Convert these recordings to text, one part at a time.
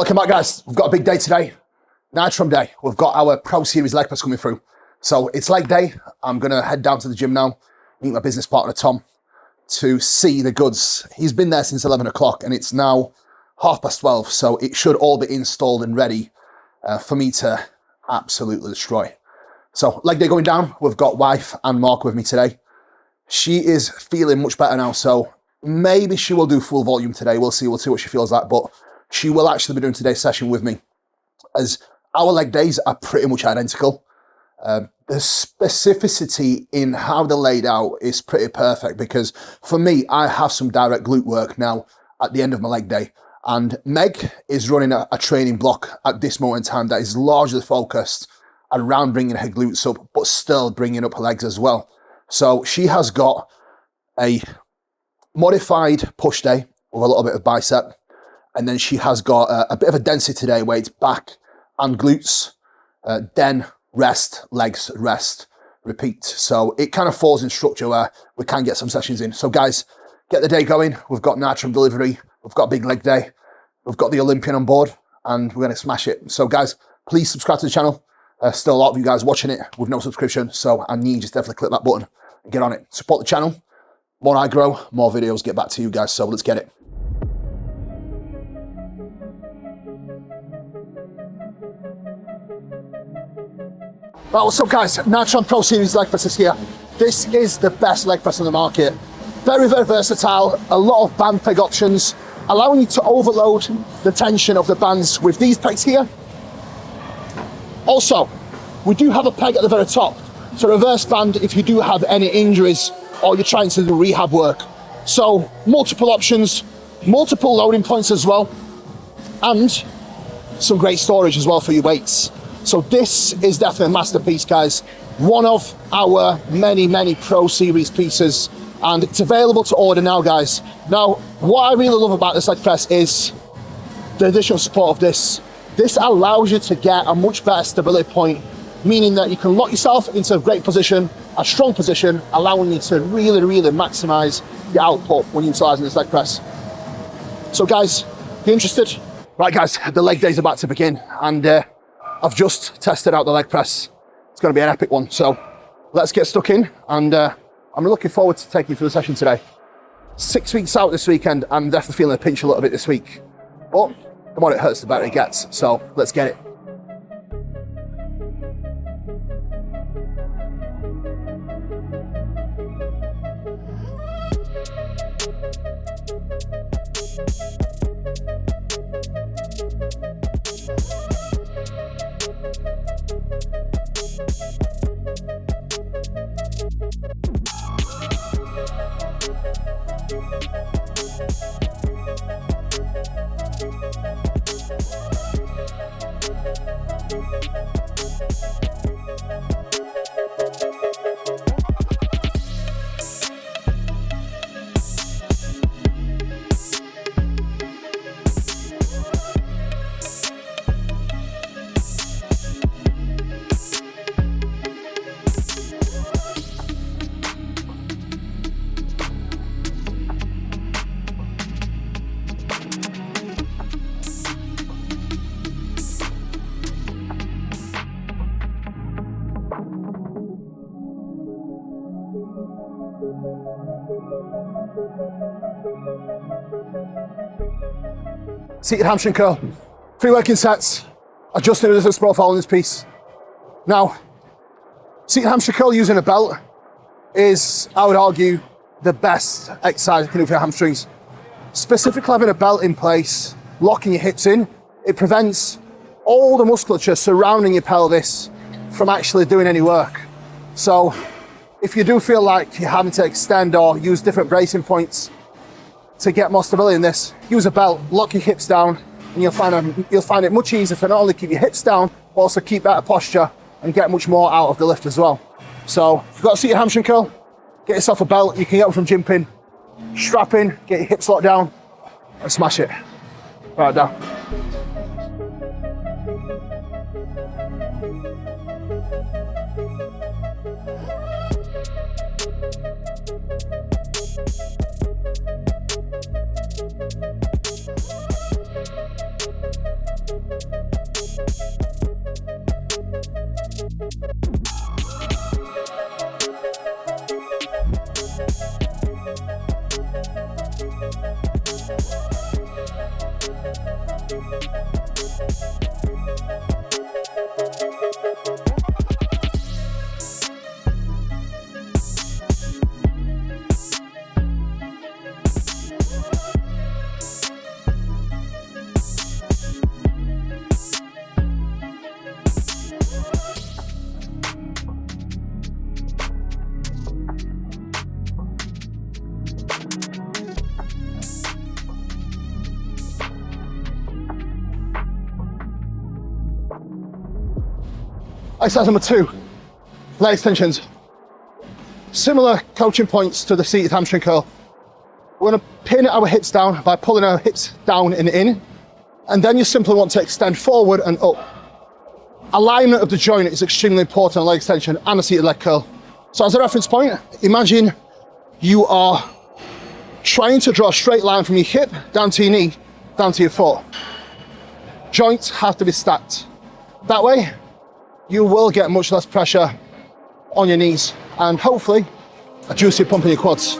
Welcome back, guys. We've got a big day today. Nytram day. We've got our Pro Series leg press coming through. So it's leg day. I'm going to head down to the gym now, meet my business partner, Tom, to see the goods. He's been there since 11 o'clock and it's now 12:30. So it should all be installed and ready for me to absolutely destroy. So leg day going down. We've got wife and Mark with me today. She is feeling much better now. So maybe she will do full volume today. We'll see what she feels like. But she will actually be doing today's session with me, as our leg days are pretty much identical. The specificity in how they're laid out is pretty perfect, because for me, I have some direct glute work now at the end of my leg day. And Meg is running a training block at this moment in time that is largely focused around bringing her glutes up, but still bringing up her legs as well. So she has got a modified push day with a little bit of bicep. And then she has got a bit of a density today where it's back and glutes, then rest, legs, rest, repeat. So it kind of falls in structure where we can get some sessions in. So guys, get the day going. We've got Nytram delivery. We've got a big leg day. We've got the Olympian on board and we're going to smash it. So guys, please subscribe to the channel. Still a lot of you guys watching it with no subscription. So I need you to definitely click that button and get on it. Support the channel. More I grow, more videos get back to you guys. So let's get it. Right, what's up guys? Nytram Pro Series leg press is here. This is the best leg press on the market. Very, very versatile. A lot of band peg options, allowing you to overload the tension of the bands with these pegs here. Also, we do have a peg at the very top to reverse band if you do have any injuries or you're trying to do rehab work. So multiple options, multiple loading points as well, and some great storage as well for your weights. So this is definitely a masterpiece, guys. One of our many, many Pro Series pieces, and it's available to order now, guys. Now, what I really love about this leg press is the additional support of this. This allows you to get a much better stability point, meaning that you can lock yourself into a great position, a strong position, allowing you to really, really maximize your output when you're utilizing this leg press. So guys, if you're interested, right guys, the leg day is about to begin, and I've just tested out the leg press. It's going to be an epic one. So let's get stuck in. And I'm looking forward to taking you through the session today. 6 weeks out this weekend. I'm definitely feeling a pinch a little bit this week. But the more it hurts, the better it gets. So let's get it. Seated hamstring curl, 3 working sets, adjusting the resistance profile in this piece. Now, seated hamstring curl using a belt is, I would argue, the best exercise you can do for your hamstrings. Specifically having a belt in place, locking your hips in, it prevents all the musculature surrounding your pelvis from actually doing any work. So if you do feel like you're having to extend or use different bracing points to get more stability in this, use a belt, lock your hips down, and you'll find it much easier to not only keep your hips down, but also keep better posture and get much more out of the lift as well. So if you've got a seated hamstring curl, get yourself a belt. You can get one from Gym Pin, strap in, get your hips locked down, and smash it. Right down. Exercise number 2, leg extensions. Similar coaching points to the seated hamstring curl. We're going to pin our hips down by pulling our hips down and in, and then you simply want to extend forward and up. Alignment of the joint is extremely important on leg extension and a seated leg curl. So as a reference point, imagine you are trying to draw a straight line from your hip down to your knee, down to your foot. Joints have to be stacked. That way, you will get much less pressure on your knees and hopefully a juicy pump in your quads.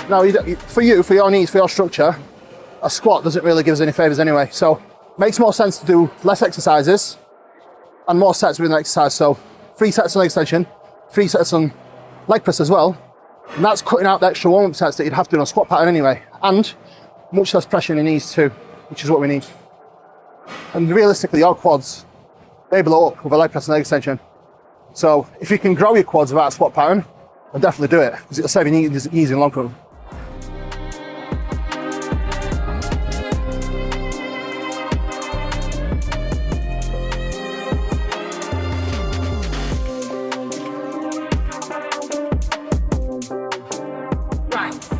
Now, for your needs, for your structure, a squat doesn't really give us any favours anyway. So it makes more sense to do less exercises and more sets within the exercise. So 3 sets on leg extension, 3 sets on leg press as well. And that's cutting out the extra warm-up sets that you'd have to do on a squat pattern anyway. And much less pressure on your knees too, which is what we need. And realistically, your quads, they blow up with a leg press and leg extension. So if you can grow your quads without a squat pattern, then definitely do it, because it'll save your knees in the long run.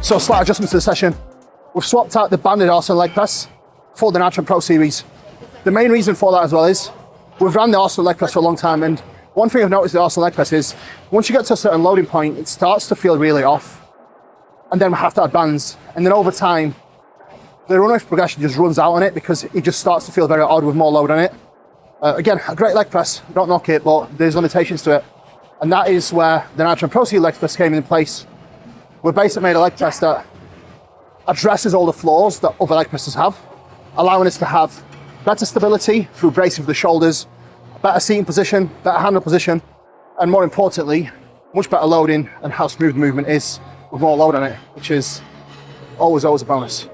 So slight adjustment to the session. We've swapped out the banded Arsenal leg press for the Nytram Pro Series. The main reason for that as well is we've ran the Arsenal leg press for a long time, and one thing I've noticed with the Arsenal leg press is once you get to a certain loading point, it starts to feel really off, and then we have to add bands, and then over time the run-off progression just runs out on it because it just starts to feel very odd with more load on it. Again, a great leg press, don't knock it, but there's limitations to it, and that is where the Nytram Pro Series leg press came into place. We've basically made a leg press that addresses all the flaws that other leg presses have, allowing us to have better stability through bracing for the shoulders, better seating position, better handle position, and more importantly, much better loading and how smooth the movement is with more load on it, which is always a bonus.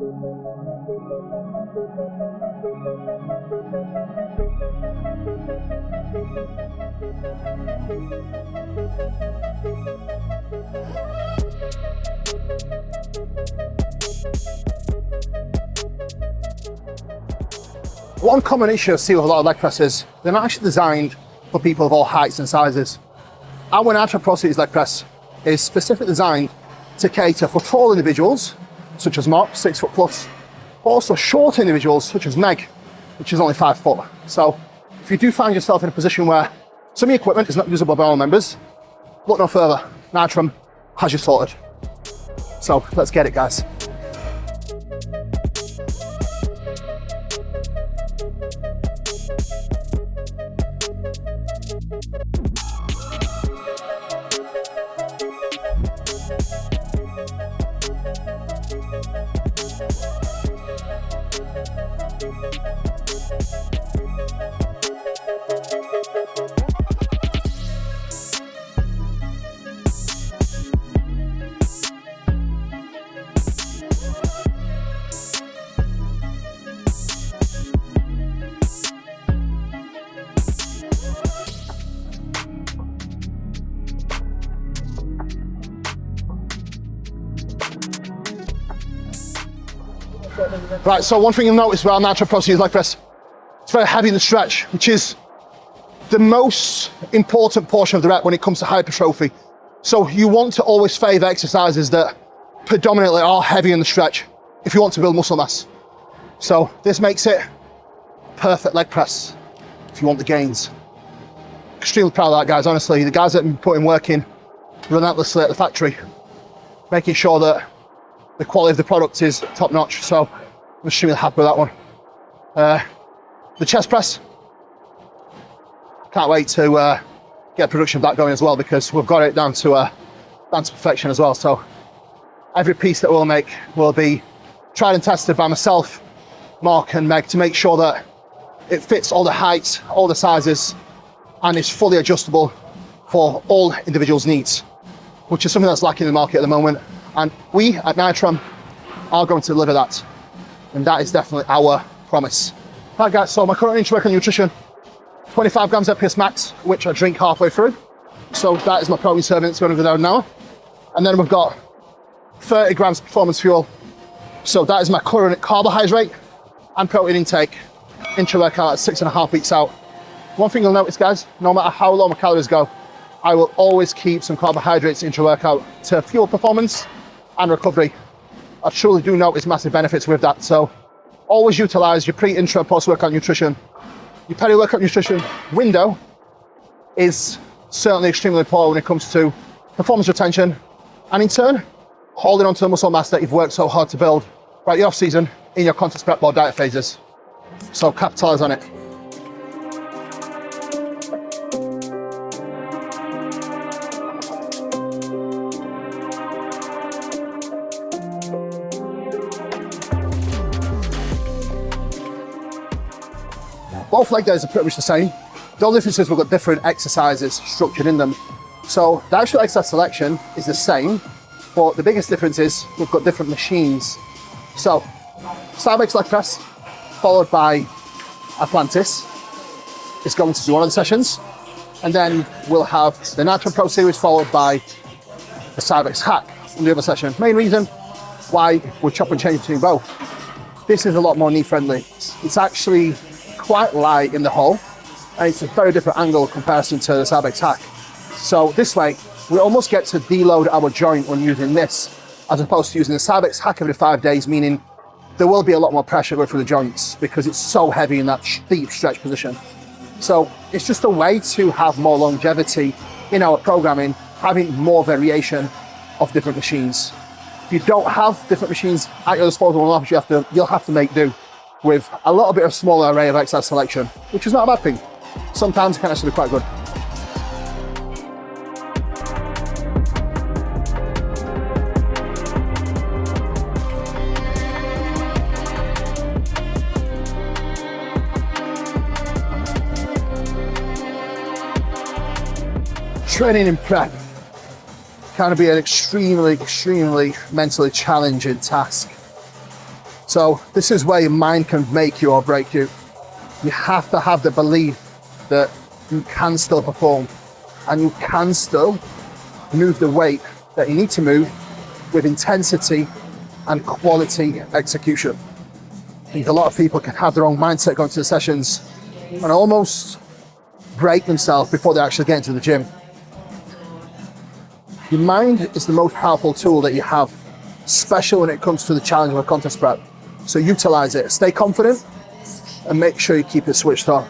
One common issue I see with a lot of leg presses, they're not actually designed for people of all heights and sizes. Our Nytram Pro Series leg press is specifically designed to cater for tall individuals, such as Mark, 6 foot plus, but also short individuals, such as Meg, which is only 5 foot. So if you do find yourself in a position where some of your equipment is not usable by all members, look no further. Nytram has you sorted. So let's get it, guys. Right, so one thing you'll notice about Nytram Pro Series leg press, it's very heavy in the stretch, which is the most important portion of the rep when it comes to hypertrophy. So you want to always favour exercises that predominantly are heavy in the stretch if you want to build muscle mass. So this makes it a perfect leg press if you want the gains. Extremely proud of that, guys, honestly. The guys that have been putting work in relentlessly at the factory, making sure that the quality of the product is top notch. So I'm extremely happy with that one. The chest press, can't wait to get production of that going as well, because we've got it down to perfection as well. So every piece that we'll make will be tried and tested by myself, Mark and Meg, to make sure that it fits all the heights, all the sizes, and is fully adjustable for all individuals' needs, which is something that's lacking in the market at the moment. And we at Nytram are going to deliver that. And that is definitely our promise. Right, guys, so my current intra-workout nutrition, 25 grams FPS max, which I drink halfway through. So that is my protein serving, it's going to go down now. And then we've got 30 grams performance fuel. So that is my current carbohydrate and protein intake, intra-workout at 6.5 weeks out. One thing you'll notice, guys, no matter how low my calories go, I will always keep some carbohydrates intra-workout to fuel performance and recovery. I truly do notice massive benefits with that. So always utilize your pre, intra, post-workout nutrition. Your peri-workout nutrition window is certainly extremely important when it comes to performance retention, and in turn, holding on to the muscle mass that you've worked so hard to build throughout the off-season in your contest prep or diet phases. So capitalize on it. Both leg days are pretty much the same. The only difference is we've got different exercises structured in them. So the actual exercise selection is the same, but the biggest difference is we've got different machines. So Cybex leg press, followed by Atlantis, is going to do one of the sessions. And then we'll have the Nytram Pro Series followed by the Cybex hack in the other session. Main reason why we're chop and change between both. This is a lot more knee friendly. It's actually quite light in the hole, and it's a very different angle in comparison to the Cybex hack. So this way, we almost get to deload our joint when using this, as opposed to using the Cybex hack every 5 days, meaning there will be a lot more pressure going through the joints because it's so heavy in that deep stretch position. So it's just a way to have more longevity in our programming, having more variation of different machines. If you don't have different machines at your disposal, you'll have to make do with a little bit of smaller array of exercise selection, which is not a bad thing. Sometimes it can actually be quite good. Training in prep can be an extremely mentally challenging task. So this is where your mind can make you or break you. You have to have the belief that you can still perform and you can still move the weight that you need to move with intensity and quality execution. I think a lot of people can have their own mindset going to the sessions and almost break themselves before they actually get into the gym. Your mind is the most powerful tool that you have, especially when it comes to the challenge of a contest prep. So utilize it, stay confident, and make sure you keep it switched on.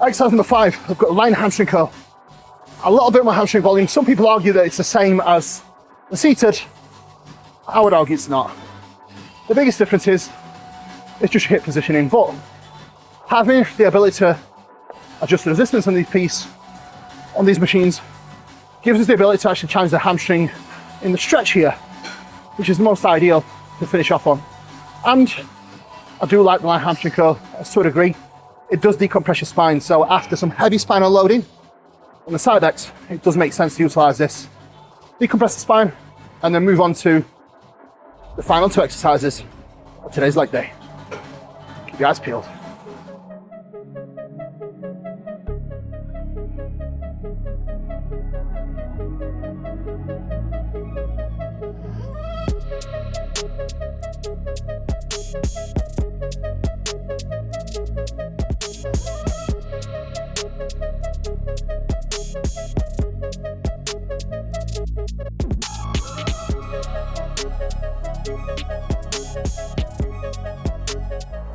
Exercise number 5, I've got a line hamstring curl. A little bit more hamstring volume. Some people argue that it's the same as the seated. I would argue it's not. The biggest difference is it's just your hip positioning, but having the ability to adjust the resistance on these machines gives us the ability to actually challenge the hamstring in the stretch here, which is the most ideal to finish off on. And I do like the line hamstring curl to a degree. It does decompress your spine, so after some heavy spinal loading on the side decks, it does make sense to utilize this. Decompress the spine, and then move on to the final 2 exercises of today's leg day. Keep your eyes peeled.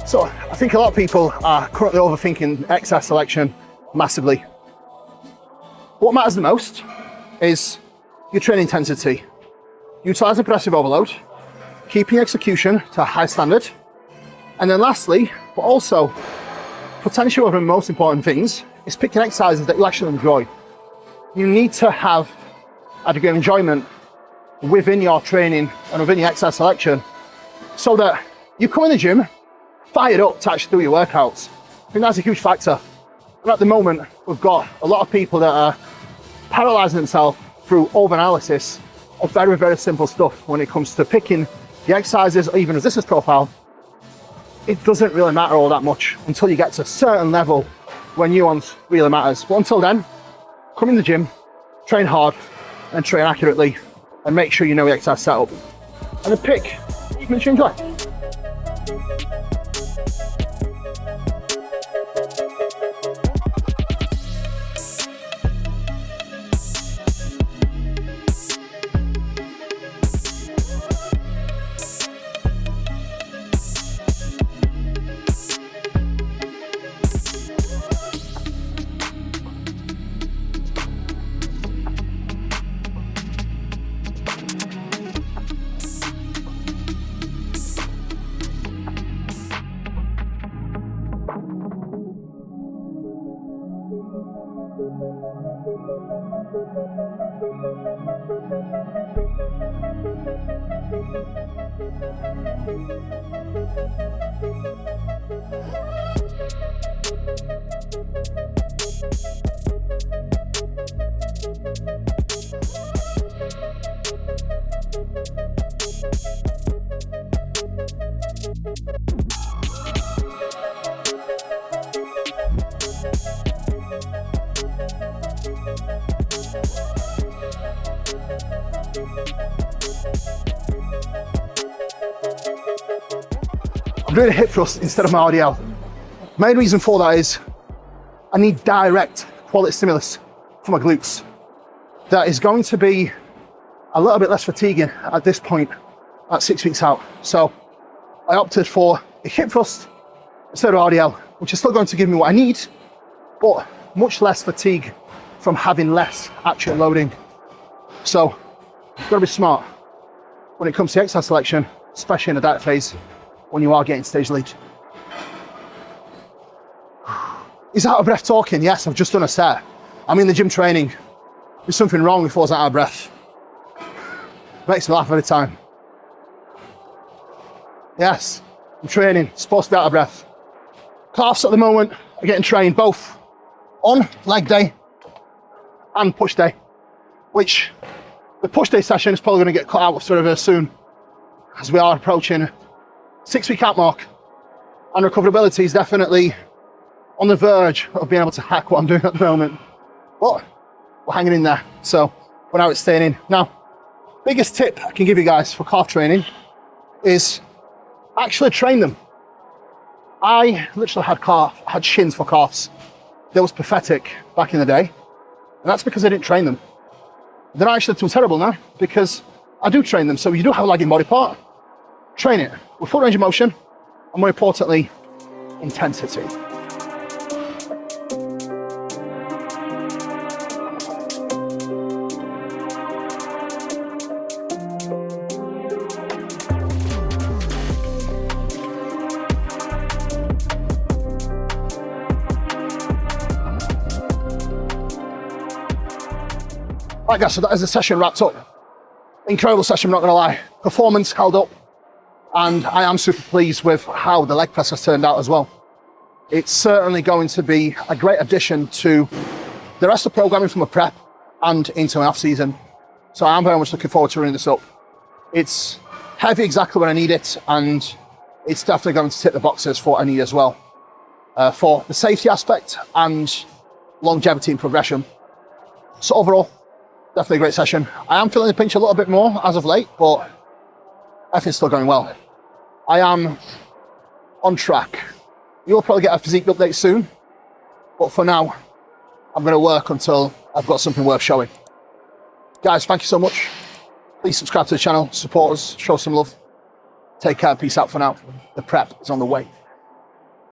So I think a lot of people are currently overthinking exercise selection massively. What matters the most is your training intensity. Utilising progressive overload, keeping execution to a high standard, and then lastly, but also potentially one of the most important things, is picking exercises that you actually enjoy. You need to have a degree of enjoyment within your training and within your exercise selection so that you come in the gym fired up to actually do your workouts. I think that's a huge factor. And at the moment, we've got a lot of people that are paralysing themselves through over-analysis of very, very simple stuff when it comes to picking the exercises or even resistance profile. It doesn't really matter all that much until you get to a certain level where nuance really matters. But until then, come in the gym, train hard and train accurately and make sure you know your exercise setup. And then pick movements you enjoy. I'm doing a hip thrust instead of my RDL. Main reason for that is I need direct quality stimulus for my glutes. That is going to be a little bit less fatiguing at this point at 6 weeks out. So I opted for a hip thrust instead of RDL, which is still going to give me what I need, but much less fatigue from having less actual loading. So you've got to be smart when it comes to exercise selection, especially in the diet phase when you are getting stage lead. He's out of breath talking. Yes, I've just done a set. I'm in the gym training. There's something wrong if I was out of breath. Makes me laugh every time. Yes, I'm training, supposed to be out of breath. Calves at the moment are getting trained both on leg day and push day, which the push day session is probably going to get cut out of reverse soon as we are approaching 6 week out mark, and recoverability is definitely on the verge of being able to hack what I'm doing at the moment, but we're hanging in there. So for now it's staying in. Now, biggest tip I can give you guys for calf training is actually train them. I literally had shins for calves that was pathetic back in the day, and that's because I didn't train them. They're not actually too terrible now because I do train them. So you do have a lagging body part, train it with full range of motion, and more importantly, intensity. Right guys, so that is the session wrapped up. Incredible session, I'm not gonna lie. Performance held up, and I am super pleased with how the leg press has turned out as well. It's certainly going to be a great addition to the rest of the programming from a prep and into an off season. So I'm very much looking forward to running this up. It's heavy exactly when I need it, and it's definitely going to tick the boxes for what I need as well. For the safety aspect and longevity and progression. So overall, definitely a great session. I am feeling the pinch a little bit more as of late, but everything's still going well. I am on track. You'll probably get a physique update soon, but for now, I'm going to work until I've got something worth showing. Guys, thank you so much. Please subscribe to the channel, support us, show some love. Take care, peace out for now. The prep is on the way.